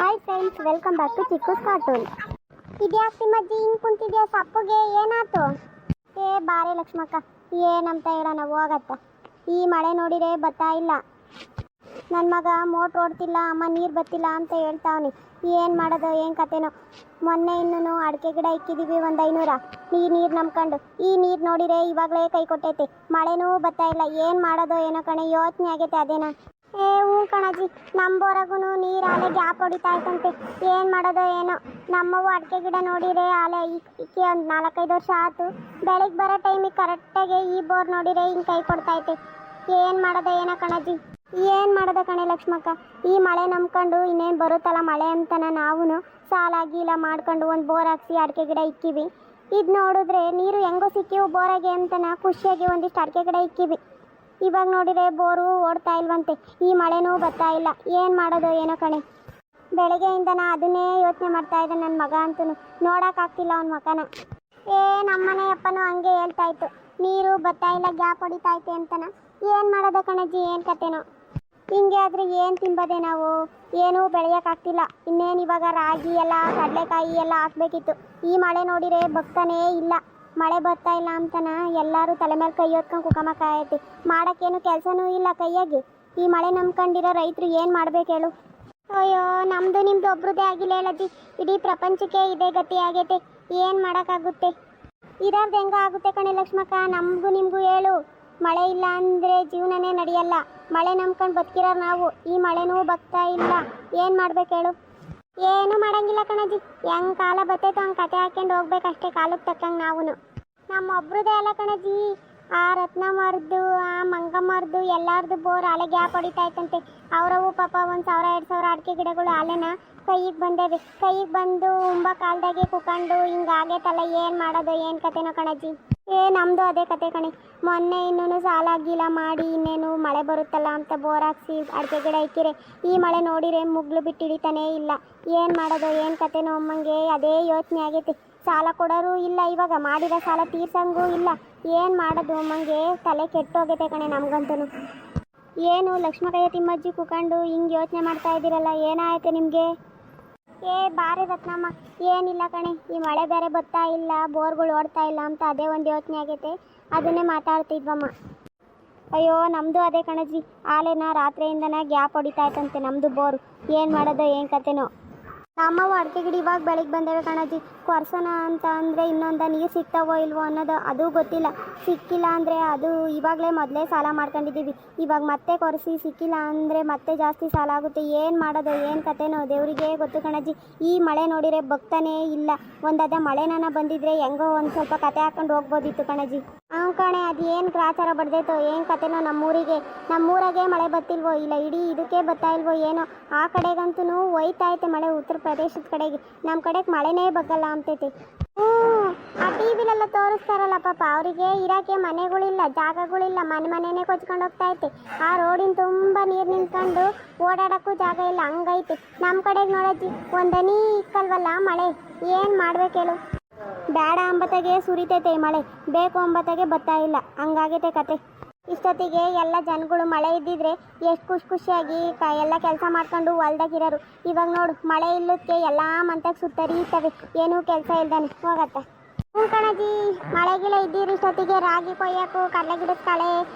Hi friends, welcome back to Chikkus cartoon. ಇದ್ಯಾಕೆ ನಿಮ್ಮಜ್ಜಿ ಹಿಂಗೆ ಕುಂತಿದ್ಯಾ? ಸಪ್ಪುಗೆ ಏನಾಯ್ತು? ಬಾರೆ ಲಕ್ಷ್ಮಕ್ಕ, ಏನಂತ ಹೇಳೋಣ, ಹೋಗತ್ತ. ಈ ಮಳೆ ನೋಡಿರೆ ಬತ್ತಾ ಇಲ್ಲ. ನನ್ನ ಮಗ ಮೋಟ್ರ್ ಓಡ್ತಿಲ್ಲ, ಅಮ್ಮ ನೀರು ಬತ್ತಿಲ್ಲ ಅಂತ ಹೇಳ್ತಾವನಿ. ಏನು ಮಾಡೋದು, ಏನು ಕತೆನೋ. ಮೊನ್ನೆ ಇನ್ನೂ ಅಡಿಕೆ ಗಿಡ ಇಕ್ಕಿದ್ದೀವಿ ಒಂದು 500. ಈ ನೀರು ನಂಬ್ಕೊಂಡು ಈ ನೀರು ನೋಡಿರೆ ಇವಾಗಲೇ ಕೈ ಕೊಟ್ಟೈತೆ. ಮಳೆನೂ ಬತ್ತಾ ಇಲ್ಲ. ಏನು ಮಾಡೋದು ಏನೋ ಕಣೆ, ಯೋಚನೆ ಆಗೈತೆ ಅದೇನಾ. ಹ್ಞೂ ಕಣಜ್ಜಿ, ನಮ್ಮ ಬೋರಾಗೂ ನೀರು ಆಲೆ ಗ್ಯಾಪ್ ಹೊಡಿತಾ ಇತ್ತಂತೆ. ಏನು ಮಾಡೋದು ಏನೋ. ನಮ್ಮವು ಅಡಿಕೆ ಗಿಡ ನೋಡಿರೆ ಆಲೆ ಇಕ್ಕಿ ಒಂದು 4-5 ವರ್ಷ ಆಯ್ತು. ಬೆಳಗ್ಗೆ ಬರೋ ಟೈಮಿಗೆ ಕರೆಕ್ಟಾಗಿ ಈ ಬೋರ್ ನೋಡಿರೆ ಹಿಂಗೆ ಕೈ ಕೊಡ್ತೈತೆ. ಏನು ಮಾಡೋದು ಏನೋ ಕಣಜ್ಜಿ. ಏನು ಮಾಡೋದ ಕಣೆ ಲಕ್ಷ್ಮಕ್ಕ. ಈ ಮಳೆ ನಂಬ್ಕೊಂಡು ಇನ್ನೇನು ಬರುತ್ತಲ್ಲ ಮಳೆ ಅಂತನ ನಾವು ಸಾಲ ಗೀಲ ಮಾಡ್ಕೊಂಡು ಒಂದು ಬೋರ್ ಹಾಕ್ಸಿ ಅಡಿಕೆ ಗಿಡ ಇಕ್ಕಿವಿ. ಇದು ನೋಡಿದ್ರೆ ನೀರು ಹೆಂಗೋ ಸಿಕ್ಕಿವು ಬೋರಾಗೆ ಅಂತನ ಖುಷಿಯಾಗಿ ಒಂದಿಷ್ಟು ಅಡಿಕೆ ಗಿಡ ಇಕ್ಕಿವಿ. ಇವಾಗ ನೋಡಿದರೆ ಬೋರು ಓಡ್ತಾ ಇಲ್ವಂತೆ. ಈ ಮಳೆನೂ ಬರ್ತಾ ಇಲ್ಲ. ಏನು ಮಾಡೋದು ಏನೋ ಕಣೆ. ಬೆಳಗ್ಗೆಯಿಂದ ಅದನ್ನೇ ಯೋಚನೆ ಮಾಡ್ತಾ ಇದ್ದೆ. ನನ್ನ ಮಗ ಅಂತೂ ನೋಡೋಕ್ಕಾಗ್ತಿಲ್ಲ ಅವನ ಮಗನ. ನಮ್ಮನೆ ಅಪ್ಪನೂ ಹಂಗೆ ಹೇಳ್ತಾ ಇತ್ತು, ನೀರು ಬರ್ತಾ ಇಲ್ಲ, ಗ್ಯಾಪ್ ಹೊಡಿತಾ ಐತೆ ಅಂತನ. ಏನು ಮಾಡೋದ ಕಣಜ್ಜಿ, ಏನು ಕತೆನೋ. ಹಿಂಗೆ ಆದರೆ ಏನು ತಿಂಬೋದೆ ನಾವು. ಏನೂ ಬೆಳೆಯೋಕ್ಕಾಗ್ತಿಲ್ಲ. ಇನ್ನೇನು ಇವಾಗ ರಾಗಿ ಎಲ್ಲ ಕಡಲೆಕಾಯಿ ಎಲ್ಲ ಹಾಕ್ಬೇಕಿತ್ತು. ಈ ಮಳೆ ನೋಡಿರೆ ಬಗ್ತಾನೇ ಇಲ್ಲ. ಮಳೆ ಬರ್ತಾ ಇಲ್ಲ ಅಂತನ ಎಲ್ಲರೂ ತಲೆ ಮೇಲೆ ಕೈ ಹೊತ್ಕೊಂಡು ಕುಕಮಕ್ಕಾಯೈತಿ. ಮಾಡೋಕ್ಕೇನು ಕೆಲಸನೂ ಇಲ್ಲ ಕೈಯಾಗಿ. ಈ ಮಳೆ ನಂಬ್ಕೊಂಡಿರೋ ರೈತರು ಏನು ಮಾಡ್ಬೇಕು ಹೇಳು. ಅಯ್ಯೋ, ನಮ್ಮದು ನಿಮ್ಮದು ಒಬ್ರದ್ದೇ ಆಗಿಲ್ಲ ಹೇಳಜ್ಜಿ. ಇಡೀ ಪ್ರಪಂಚಕ್ಕೆ ಇದೇ ಗತಿ ಆಗೈತೆ. ಏನು ಮಾಡೋಕ್ಕಾಗುತ್ತೆ. ಇರೋದು ಹೆಂಗ ಆಗುತ್ತೆ ಕಣೆ ಲಕ್ಷ್ಮಕ್ಕ. ನಮಗೂ ನಿಮಗೂ ಹೇಳು, ಮಳೆ ಇಲ್ಲ ಅಂದರೆ ಜೀವನನೇ ನಡೆಯಲ್ಲ. ಮಳೆ ನಂಬ್ಕೊಂಡು ಬದುಕಿರೋರು ನಾವು. ಈ ಮಳೆನೂ ಬರ್ತಾ ಇಲ್ಲ. ಏನು ಮಾಡ್ಬೇಕು ಹೇಳು. ಏನೂ ಮಾಡೋಂಗಿಲ್ಲ ಕಣಜ್ಜಿ. ಹೆಂಗೆ ಕಾಲ ಬರ್ತೈತೋ ಹಂಗೆ ಕತೆ ಹಾಕ್ಕೊಂಡು ಹೋಗ್ಬೇಕಷ್ಟೇ, ಕಾಲಕ್ಕೆ ತಕ್ಕಂಗೆ ನಾವು. ನಮ್ಮ ಒಬ್ರದೇ ಅಲ್ಲ ಕಣಜ್ಜಿ. ಆ ರತ್ನಮ್ಮರ್ದು, ಆ ಮಂಗಮ್ಮರ್ದು ಎಲ್ಲರದು ಬೋರ್ ಅಲೆ ಗ್ಯಾಪ್ ಹೊಡಿತಾ ಇತ್ತಂತೆ. ಅವರವು ಪಾಪ 1,000-2,000 ಅಡಿಕೆ ಗಿಡಗಳು ಅಲೆನ ಕೈಗೆ ಬಂದೇವೆ. ಕೈಗೆ ಬಂದು ಉಂಬ ಕಾಲದಾಗೆ ಕುಕೊಂಡು ಹಿಂಗಾಗೈತಲ್ಲ. ಏನು ಮಾಡೋದು ಏನು ಕತೆನೋ ಕಣಜ್ಜಿ. ನಮ್ಮದು ಅದೇ ಕತೆ ಕಣೆ. ಮೊನ್ನೆ ಇನ್ನೂ ಸಾಲ ಗೀಲ ಮಾಡಿ ಇನ್ನೇನು ಮಳೆ ಬರುತ್ತಲ್ಲ ಅಂತ ಬೋರ್ ಹಾಕ್ಸಿ ಅಡಿಕೆ ಗಿಡ ಇಕ್ಕಿರೆ ಈ ಮಳೆ ನೋಡಿರೆ ಮುಗ್ಲು ಬಿಟ್ಟು ಹಿಡಿತಾನೇ ಇಲ್ಲ. ಏನು ಮಾಡೋದು ಏನು ಕತೆನೋ ಅಮ್ಮಂಗೆ ಅದೇ ಯೋಚನೆ ಆಗೈತಿ. ಸಾಲ ಕೊಡೋರು ಇಲ್ಲ, ಇವಾಗ ಮಾಡಿರೋ ಸಾಲ ತೀರ್ಸಂಗೂ ಇಲ್ಲ. ಏನು ಮಾಡೋದು ಅಮ್ಮಂಗೆ ತಲೆ ಕೆಟ್ಟೋಗೈತೆ ಕಣೆ ನಮಗಂತೂ. ಏನು ಲಕ್ಷ್ಮಕ್ಕಯ್ಯ ತಿಮ್ಮಜ್ಜಿ ಕುಕೊಂಡು ಹಿಂಗೆ ಯೋಚನೆ ಮಾಡ್ತಾ ಇದ್ದೀರಲ್ಲ, ಏನಾಯ್ತು ನಿಮಗೆ? ಬಾರಿ ರತ್ನಮ್ಮ, ಏನಿಲ್ಲ ಕಣೆ. ಈ ಮಳೆ ಬೇರೆ ಬರ್ತಾ ಇಲ್ಲ, ಬೋರ್ಗಳು ಓಡ್ತಾ ಇಲ್ಲ ಅಂತ ಅದೇ ಒಂದು ಯೋಚನೆ ಆಗೈತೆ. ಅದನ್ನೇ ಮಾತಾಡ್ತಿದ್ವಮ್ಮ. ಅಯ್ಯೋ, ನಮ್ಮದು ಅದೇ ಕಣಜ್ಜಿ. ಆಲೆನ ರಾತ್ರಿಯಿಂದನೇ ಗ್ಯಾಪ್ ಹೊಡಿತಾ ಇತ್ತಂತೆ ನಮ್ಮದು ಬೋರು. ಏನು ಮಾಡೋದು ಏನು ಕತೆನೋ. ನಮ್ಮವು ಅಡಿಕೆ ಗಿಡ ಇವಾಗ ಬೆಳಗ್ಗೆ ಬಂದೇವೆ ಕಣಜ್ಜಿ. ಕೊರ್ಸೋಣ ಅಂತ ಅಂದರೆ ಇನ್ನೊಂದು ನೀರು ಸಿಗ್ತಾವೋ ಇಲ್ವೋ ಅನ್ನೋದು ಅದು ಗೊತ್ತಿಲ್ಲ. ಸಿಕ್ಕಿಲ್ಲ ಅಂದರೆ ಅದು ಇವಾಗಲೇ ಮೊದಲೇ ಸಾಲ ಮಾಡ್ಕೊಂಡಿದ್ದೀವಿ. ಇವಾಗ ಮತ್ತೆ ಕೊರೆಸಿ ಸಿಕ್ಕಿಲ್ಲ ಅಂದರೆ ಮತ್ತೆ ಜಾಸ್ತಿ ಸಾಲ ಆಗುತ್ತೆ. ಏನು ಮಾಡೋದು ಏನು ಕತೆನೋ ದೇವರಿಗೆ ಗೊತ್ತು ಕಣಜ್ಜಿ. ಈ ಮಳೆ ನೋಡಿರೆ ಬಗ್ತಾನೇ ಇಲ್ಲ. ಒಂದದೇ ಮಳೆನ ಬಂದಿದ್ರೆ ಹೆಂಗೋ ಒಂದು ಸ್ವಲ್ಪ ಕತೆ ಹಾಕೊಂಡು ಹೋಗ್ಬೋದಿತ್ತು ಕಣಜ್ಜಿ. ಕಣೆ, ಅದು ಏನು ಗ್ರಾಚಾರ ಬಡ್ದೈತೋ ಏನು ಕತೆನೋ. ನಮ್ಮೂರಾಗೆ ಮಳೆ ಬತ್ತಿಲ್ವೋ ಇಲ್ಲ, ಇಡೀ ಇದಕ್ಕೆ ಬರ್ತಾ ಇಲ್ವೋ ಏನೋ. ಆ ಕಡೆಗಂತೂ ಹೋಯ್ತಾ ಐತೆ ಮಳೆ, ಉತ್ತರ ಪ್ರದೇಶದ ಕಡೆಗೆ. ನಮ್ಮ ಕಡೆಗೆ ಮಳೆನೇ ಬಗ್ಗಲ್ಲ ಅಂತೈತಿ. ಆ ಟಿ ವಿಲೆಲ್ಲ ತೋರಿಸ್ತಾರಲ್ಲ ಪಾಪ, ಅವರಿಗೆ ಇರೋಕ್ಕೆ ಮನೆಗಳಿಲ್ಲ, ಜಾಗಗಳಿಲ್ಲ, ಮನೆನೇ ಕೊಚ್ಕೊಂಡು ಹೋಗ್ತಾ ಐತೆ. ಆ ರೋಡಿನ ತುಂಬ ನೀರು ನಿಂತ್ಕೊಂಡು ಓಡಾಡೋಕ್ಕೂ ಜಾಗ ಇಲ್ಲ, ಹಂಗೈತೆ. ನಮ್ಮ ಕಡೆಗೆ ನೋಡಜ್ಜಿ ಒಂದನಿ ಇಕ್ಕಲ್ವಲ್ಲ ಮಳೆ. ಏನು ಮಾಡ್ಬೇಕು ಹೇಳು. ಬೇಡ ಅಂಬತ್ತಾಗೆ ಸುರಿತೈತೆ ಮಳೆ, ಬೇಕು ಅಂಬತ್ತಾಗೆ ಬರ್ತಾ ಇಲ್ಲ, ಹಂಗಾಗೈತೆ ಕತೆ. ಇಷ್ಟೊತ್ತಿಗೆ ಎಲ್ಲ ಜನಗಳು ಮಳೆ ಇದ್ದಿದ್ರೆ ಎಷ್ಟು ಖುಷಿಯಾಗಿ ಎಲ್ಲ ಕೆಲಸ ಮಾಡ್ಕೊಂಡು ಹೊಲ್ದಾಗಿರೋರು. ಇವಾಗ ನೋಡು, ಮಳೆ ಇಲ್ಲದಕ್ಕೆ ಎಲ್ಲ ಮಂತಾಗ ಸುತ್ತರಿತವೆ, ಏನೂ ಕೆಲಸ ಇಲ್ದಾನೆ ಹೋಗತ್ತೆ. ಕಣಜಿ, ಮಳೆಗಿಲ್ಲ ಇದ್ದೀರಿ ಇಷ್ಟೊತ್ತಿಗೆ ರಾಗಿ ಕೊಯ್ಯಕ್ಕೂ, ಕಡಲೆ ಗಿಡದ ಕಳೆ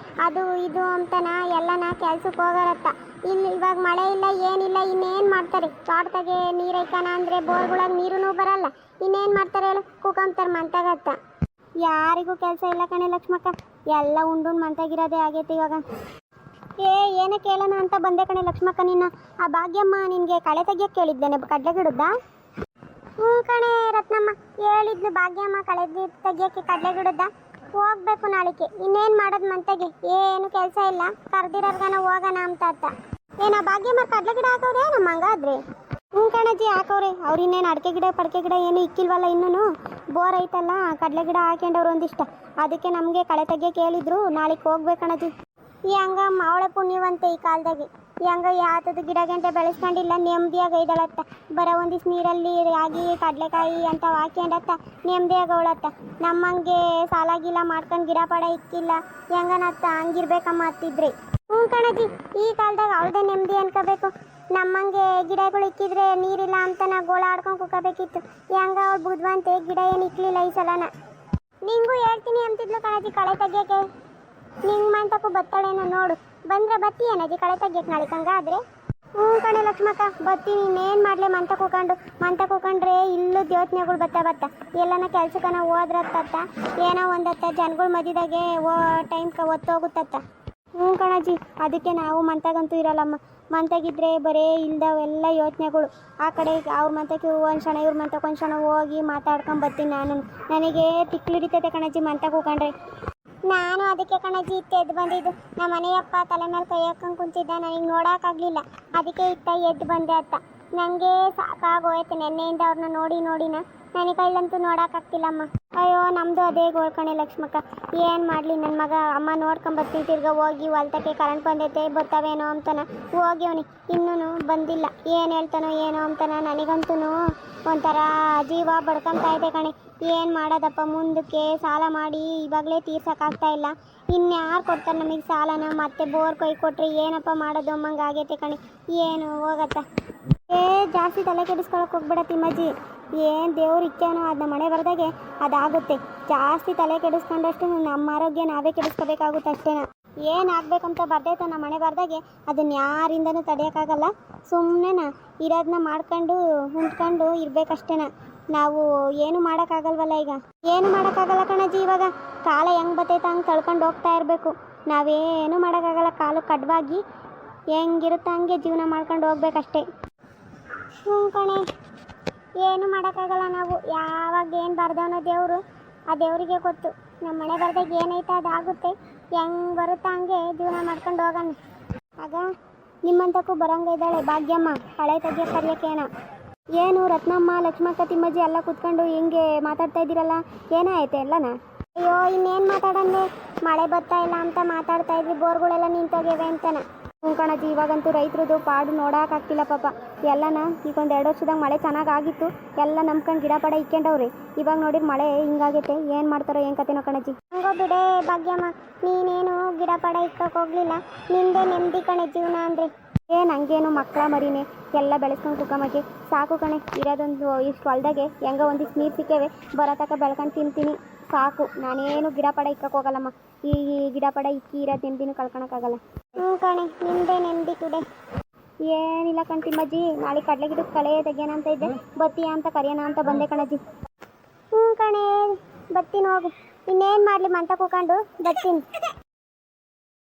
ಅದು ಇದು ಅಂತನ ಎಲ್ಲನ ಕೆಲ್ಸಕ್ಕೆ ಹೋಗೋರತ್ತ. ಇಲ್ಲಿ ಇವಾಗ ಮಳೆ ಇಲ್ಲ ಏನಿಲ್ಲ, ಇನ್ನೇನು ಮಾಡ್ತಾರೆ? ತೋಟದಾಗೆ ನೀರು ಐಕನ ಅಂದರೆ ಬೋರ್ಗಳಾಗ ನೀರೂ ಬರಲ್ಲ. ಇನ್ನೇನು ಮಾಡ್ತಾರೆ ಹೇಳು? ಕೂಕಂಬ್ತಾರೆ ಮಂತಾಗತ್ತ. ಯಾರಿಗೂ ಕೆಲಸ ಇಲ್ಲ ಕಣೆ ಲಕ್ಷ್ಮಕ್ಕ. ಎಲ್ಲ ಉಂಡು ಮಂತಾಗಿರೋದೇ ಆಗೈತೆ ಇವಾಗ. ಏನೋ ಕೇಳೋಣ ಅಂತ ಬಂದೆ ಕಣೆ ಲಕ್ಷ್ಮಕ್ಕ. ನಿನ್ನ ಆ ಭಾಗ್ಯಮ್ಮ ನಿನಗೆ ಕಳೆ ತೆಗಿಯೋಕ್ಕೆ ಕೇಳಿದ್ದೇನೆ ಕಡಲೆ ಗಿಡದ. ಕಣೆ ರತ್ನಮ್ಮ, ಹೇಳಿದ್ಲು ಭಾಗ್ಯಮ್ಮ ಕಳೆ ತೆಗಿಯೋಕ್ಕೆ ಕಡಲೆ ಗಿಡದ. ಹೋಗ್ಬೇಕು ನಾಳಿಕೆ. ಇನ್ನೇನು ಮಾಡೋದು ಮಂತೆಗೆ? ಏನು ಕೆಲಸ ಇಲ್ಲ, ಕರೆದಿರೋರ್ಗನ ಹೋಗೋಣ ಅಂತ. ಏನೋ ಭಾಗ್ಯಮ್ಮ ಕಡಲೆ ಗಿಡ ಹಾಕವ್ರೆ ನಮ್ಮ ಹಂಗಾದ್ರೆ? ಕಣಜ್ಜಿ ಹಾಕವ್ರೆ. ಅವ್ರು ಇನ್ನೇನು ಅಡಿಕೆ ಗಿಡ ಪಡಿಕೆ ಗಿಡ ಏನು ಇಕ್ಕಿಲ್ವಲ್ಲ ಇನ್ನೂ. ಬೋರ್ ಐತಲ್ಲ, ಕಡಲೆ ಗಿಡ ಹಾಕ್ಯಂಡವ್ರು ಒಂದಿಷ್ಟ. ಅದಕ್ಕೆ ನಮಗೆ ಕಳೆ ತೆಗಿಯೋಕೆ ಹೇಳಿದ್ರು. ನಾಳೆಗೆ ಹೋಗ್ಬೇಕು ಕಣಜ್ಜಿ. ಈ ಹಂಗ ಮಾವಳ ಪುಣ್ಯವಂತೆ ಈ ಕಾಲದಾಗೆ. ಹೆಂಗ ಯಾತದ ಗಿಡ ಗಂಟೆ ಬೆಳೆಸ್ಕೊಂಡಿಲ್ಲ, ನೆಮ್ಮದಿಯಾಗಿ ಐದಳತ್ತ. ಬರೋ ಒಂದಿಷ್ಟು ನೀರಲ್ಲಿ ರಾಗಿ ಕಡಲೆಕಾಯಿ ಅಂತ ಹಾಕ್ಯಂಡತ್ತ, ನೆಮ್ಮದಿಯಾಗಿ ಅವಳತ್ತ. ನಮ್ಮಂಗೆ ಸಾಲ ಗೀಲ ಮಾಡ್ಕೊಂಡು ಗಿಡ ಪಡ ಇಕ್ಕಿಲ್ಲ, ಹೆಂಗನತ್ತ ಹಂಗಿರ್ಬೇಕಮ್ಮ ಅತ್ತಿದ್ರೆ. ಕಣಜ್ಜಿ, ಈ ಕಾಲದಾಗ ಅವಳದೇ ನೆಮ್ಮದಿ ಅನ್ಕೋಬೇಕು. ನಮ್ಮಂಗೆ ಗಿಡಗಳು ಇಕ್ಕಿದ್ರೆ ನೀರಿಲ್ಲ ಅಂತ ನಾ ಗೋಳ ಆಡ್ಕೊಂಡು ಕುಕ್ಕಬೇಕಿತ್ತು. ಹೆಂಗ ಅವಳು ಬುದ್ವಂತೆ ಗಿಡ ಏನು ಇಕ್ಲಿಲ್ಲ ಈ ಸಲನ. ನಿಂಗೂ ಹೇಳ್ತೀನಿ ಅಂತಿದ್ಲು ಕಣಜ್ಜಿ ಕಳೆ ತೆಗಿಯೋಕೆ. ನಿಂಗೆ ಮಂಟಪು ಬತ್ತಾಳೇನೋ ನೋಡು. ಬಂದ್ರೆ ಬತ್ತಿ ಏನಜ್ಜಿ ಕಳೆ ತೆಗಿಯಕ್ಕೆ ನಾಳೆ ಹಂಗಾದ್ರೆ? ಹ್ಞೂ ಕಣೆ ಲಕ್ಷ್ಮಕ್ಕ ಬರ್ತೀನಿ. ಇನ್ನೇನು ಮಾಡಲಿ ಮಂತ ಕೂಕೊಂಡ್ರೆ ಇಲ್ಲದ ಯೋಚನೆಗಳು ಬತ್ತ ಎಲ್ಲನ ಕೆಲ್ಸಕ್ಕನ ಹೋದ್ರತ್ತ ಏನೋ ಒಂದತ್ತ ಜನಗಳು ಮಧ್ಯದಾಗೆ ಟೈಮ್ಗೆ ಒತ್ತೋಗುತ್ತತ್ತ. ಹ್ಞೂ ಕಣಜ್ಜಿ, ಅದಕ್ಕೆ ನಾವು ಮಂತಾಗಂತೂ ಇರಲ್ಲಮ್ಮ. ಮಂತಾಗಿದ್ರೆ ಬರೀ ಇಲ್ದವೆಲ್ಲ ಯೋಚನೆಗಳು. ಆ ಕಡೆ ಅವ್ರ ಮಂತಕ್ಕೆ ಒಂದು ಕ್ಷಣ ಇವ್ರ ಮಂತಕ್ಕೆ ಒಂದು ಕ್ಷಣ ಹೋಗಿ ಮಾತಾಡ್ಕೊಂಡು ಬರ್ತೀನಿ ನಾನು. ನನಗೆ ತಿಕ್ಲಿಡಿತೈತೆ ಕಣಜ್ಜಿ ಮಂತ ಕೂಕೊಂಡ್ರೆ. ನಾನು ಅದಕ್ಕೆ ಕಣಜ್ಜಿ ಎದ್ದು ಬಂದಿದ್ದು. ನಮ್ಮ ಮನೆಯಪ್ಪ ತಲೆ ಮೇಲೆ ಕೈ ಹಾಕೊಂಡು ಕುಂತಿದ್ದ, ನನಗೆ ನೋಡೋಕ್ಕಾಗಲಿಲ್ಲ. ಅದಕ್ಕೆ ಎದ್ದು ಬಂದೆ ಅತ್ತ. ನನಗೆ ಸಾಕಾಗೋಯ್ತು ನೆನ್ನೆಯಿಂದ ಅವ್ರನ್ನ ನೋಡಿನ. ನನಗೆ ಕೈಲಂತೂ ನೋಡೋಕ್ಕಾಗ್ತಿಲ್ಲಮ್ಮ. ಅಯ್ಯೋ ನಮ್ಮದು ಅದೇ ಗೋಳ್ಕಣೆ ಲಕ್ಷ್ಮಕ್ಕ. ಏನು ಮಾಡಲಿ ನನ್ನ ಮಗ ಅಮ್ಮ ನೋಡ್ಕೊಂಬರ್ತೀನಿ ತಿರ್ಗ ಹೋಗಿ ಹೊಲ್ತಕ್ಕೆ ಕರೆಂಟ್ ಬಂದೈತೆ ಬರ್ತಾವೇನೋ ಅಂತಾನ ಹೋಗಿ ಅವನಿ ಇನ್ನೂ ಬಂದಿಲ್ಲ. ಏನು ಹೇಳ್ತಾನೋ ಏನೋ ಅಂತಾನ. ನನಗಂತೂ ಒಂಥರ ಜೀವ ಬಡ್ಕೊತಾ ಇದೆ ಕಣೆ. ಏನು ಮಾಡೋದಪ್ಪ ಮುಂದಕ್ಕೆ ಸಾಲ ಮಾಡಿ ಇವಾಗಲೇ ತೀರ್ಸೋಕ್ಕಾಗ್ತಾ ಇಲ್ಲ. ಇನ್ಯಾರು ಕೊಡ್ತಾರೆ ನಮಗೆ ಸಾಲನ? ಮತ್ತೆ ಬೋರ್ ಕೈ ಕೊಟ್ಟರೆ ಏನಪ್ಪ ಮಾಡೋದು ಅಮ್ಮಂಗೆ ಆಗೈತೆ ಕಣೆ. ಏನು ಹೋಗತ್ತ. ಜಾಸ್ತಿ ತಲೆ ಕೆಡಿಸ್ಕೊಳಕ್ಕೆ ಹೋಗ್ಬೇಡ ತಿಮ್ಮಜ್ಜಿ. ಏನು ದೇವ್ರು ಇಚ್ಛೆನೋ ಅದು ನಮ್ಮ ಮನೆ ಬರ್ದಾಗೆ ಅದಾಗುತ್ತೆ. ಜಾಸ್ತಿ ತಲೆ ಕೆಡಿಸ್ಕೊಂಡಷ್ಟು ನಮ್ಮ ಆರೋಗ್ಯ ನಾವೇ ಕೆಡಿಸ್ಕೋಬೇಕಾಗುತ್ತೆ ಅಷ್ಟೇನ. ಏನು ಆಗ್ಬೇಕಂತ ಬರ್ದೈತೆ ನಮ್ಮ ಮನೆ ಬರ್ದಾಗೆ ಅದನ್ನ ಯಾರಿಂದನೂ ತಡೆಯೋಕ್ಕಾಗಲ್ಲ. ಸುಮ್ಮನೆ ಇರೋದನ್ನ ಮಾಡ್ಕೊಂಡು ಹೊಂದ್ಕೊಂಡು ಇರಬೇಕಷ್ಟೇನ. ನಾವು ಏನು ಮಾಡೋಕ್ಕಾಗಲ್ವಲ್ಲ. ಈಗ ಏನು ಮಾಡೋಕ್ಕಾಗಲ್ಲ ಕಣಜ್ಜಿ. ಇವಾಗ ಕಾಲ ಹೆಂಗೆ ಬರ್ತೈತೆ ಹಂಗೆ ತಳ್ಕೊಂಡು ಹೋಗ್ತಾ ಇರಬೇಕು. ನಾವೇನು ಮಾಡೋಕ್ಕಾಗಲ್ಲ. ಕಾಲು ಕಡ್ವಾಗಿ ಹೆಂಗಿರುತ್ತೋ ಹಂಗೆ ಜೀವನ ಮಾಡ್ಕೊಂಡು ಹೋಗ್ಬೇಕಷ್ಟೇ. ಹ್ಞೂ ಕಣೆ, ಏನು ಮಾಡೋಕ್ಕಾಗಲ್ಲ ನಾವು. ಯಾವಾಗ ಏನು ಬರ್ದವನೋ ದೇವರು, ಆ ದೇವರಿಗೆ ಗೊತ್ತು. ನಮ್ಮ ಮನೆ ಬರ್ದಾಗ ಏನೈತೆ ಅದಾಗುತ್ತೆ. ಹೆಂಗೆ ಬರುತ್ತಾ ಹಂಗೆ ಜೀವನ ಮಾಡ್ಕೊಂಡು ಹೋಗೋಣ. ಆಗ ನಿಮ್ಮಂತಕ್ಕೂ ಬರಂಗ ಇದ್ದಾಳೆ ಭಾಗ್ಯಮ್ಮ ಕಳೆ ತೆಗಿಯೋಕೆ ಕರಿಯೋಕೇನ. ಏನು ರತ್ನಮ್ಮ ಲಕ್ಷ್ಮಕ್ಕ ತಿಮ್ಮಜ್ಜಿ ಎಲ್ಲ ಕೂತ್ಕೊಂಡು ಹಿಂಗೆ ಮಾತಾಡ್ತಾ ಇದ್ದೀರಲ್ಲ, ಏನಾಯ್ತೆ ಎಲ್ಲನ? ಅಯ್ಯೋ ಇನ್ನೇನು ಮಾತಾಡಂದೆ, ಮಳೆ ಬರ್ತಾ ಇಲ್ಲ ಅಂತ ಮಾತಾಡ್ತಾ ಇದ್ವಿ. ಬೋರ್ಗಳೆಲ್ಲ ನಿಂತೋಗ್ಯವೆ ಅಂತನ. ಹ್ಞೂ ಕಣಜ್ಜಿ, ಇವಾಗಂತೂ ರೈತರದು ಪಾಡು ನೋಡೋಕ್ಕಾಗ್ತಿಲ್ಲ ಪಾಪ. ಎಲ್ಲನ ಈಗ ಒಂದು 2 ವರ್ಷದಾಗ ಮಳೆ ಚೆನ್ನಾಗಿತ್ತು. ಎಲ್ಲ ನಂಬ್ಕೊಂಡು ಗಿಡ ಪಡ ಇಕ್ಕೊಂಡವ್ರಿ. ಇವಾಗ ನೋಡಿರಿ ಮಳೆ ಹಿಂಗಾಗೈತೆ. ಏನು ಮಾಡ್ತಾರೋ ಏನು ಕತೆನೋ ಕಣಜ್ಜಿ. ಹಂಗೋ ಬಿಡೆ ಭಾಗ್ಯಮ್ಮ, ನೀನೇನು ಗಿಡ ಪಡ ಇಕ್ಕಕ್ಕೆ ಹೋಗ್ಲಿಲ್ಲ. ನಿಂದೆ ನೆಮ್ಮದಿ ಕಣೆ ಜೀವನ ಅಂದರೆ. ನಂಗೇನು ಮಕ್ಕಳ ಮರಿನೇ ಎಲ್ಲ ಬೆಳೆಸ್ಕೊಂಡು ಕುಕ್ಕಮಗೆ ಸಾಕು ಕಣೆ. ಇರೋದೊಂದು ಇಷ್ಟು ಹೊಲ್ದಾಗೆ ಹೆಂಗ ಒಂದಿಷ್ಟು ನೀರು ಸಿಕ್ಕೇವೆ, ಬರೋ ತಕ ಬೆಳ್ಕೊಂಡು ತಿಂತೀನಿ ಸಾಕು. ನಾನೇನು ಗಿಡ ಪಡ ಇಕ್ಕಕ್ಕೆ ಹೋಗಲ್ಲಮ್ಮ. ಈ ಗಿಡ ಪಡ ಇಕ್ಕಿ ಇರೋದು ನೆಮ್ಮದಿನೂ ಕಳ್ಕೊಳಕ್ಕಾಗಲ್ಲ. ಹ್ಞೂ ಕಣೆ, ನಿಂದೆ ನೆಮ್ಮದಿ ಟುಡೆ. ಏನಿಲ್ಲ ಕಣ್ ತಿಮ್ಮಜ್ಜಿ, ನಾಳೆ ಕಡಲೆ ಗಿಡಕ್ಕೆ ಕಳೆ ತೆಗಿಯೋಣ ಅಂತ ಇದ್ದೆ. ಬತ್ತೀಯ ಅಂತ ಕರೆಯೋಣ ಅಂತ ಬಂದೆ ಕಣಜ್ಜಿ. ಹ್ಞೂ ಕಣೆ, ಬತ್ತೀನಿ ಹೋಗು. ಇನ್ನೇನು ಮಾಡಲಿ ಮಂತ ಕೂಕೊಂಡು ಬರ್ತೀನಿ.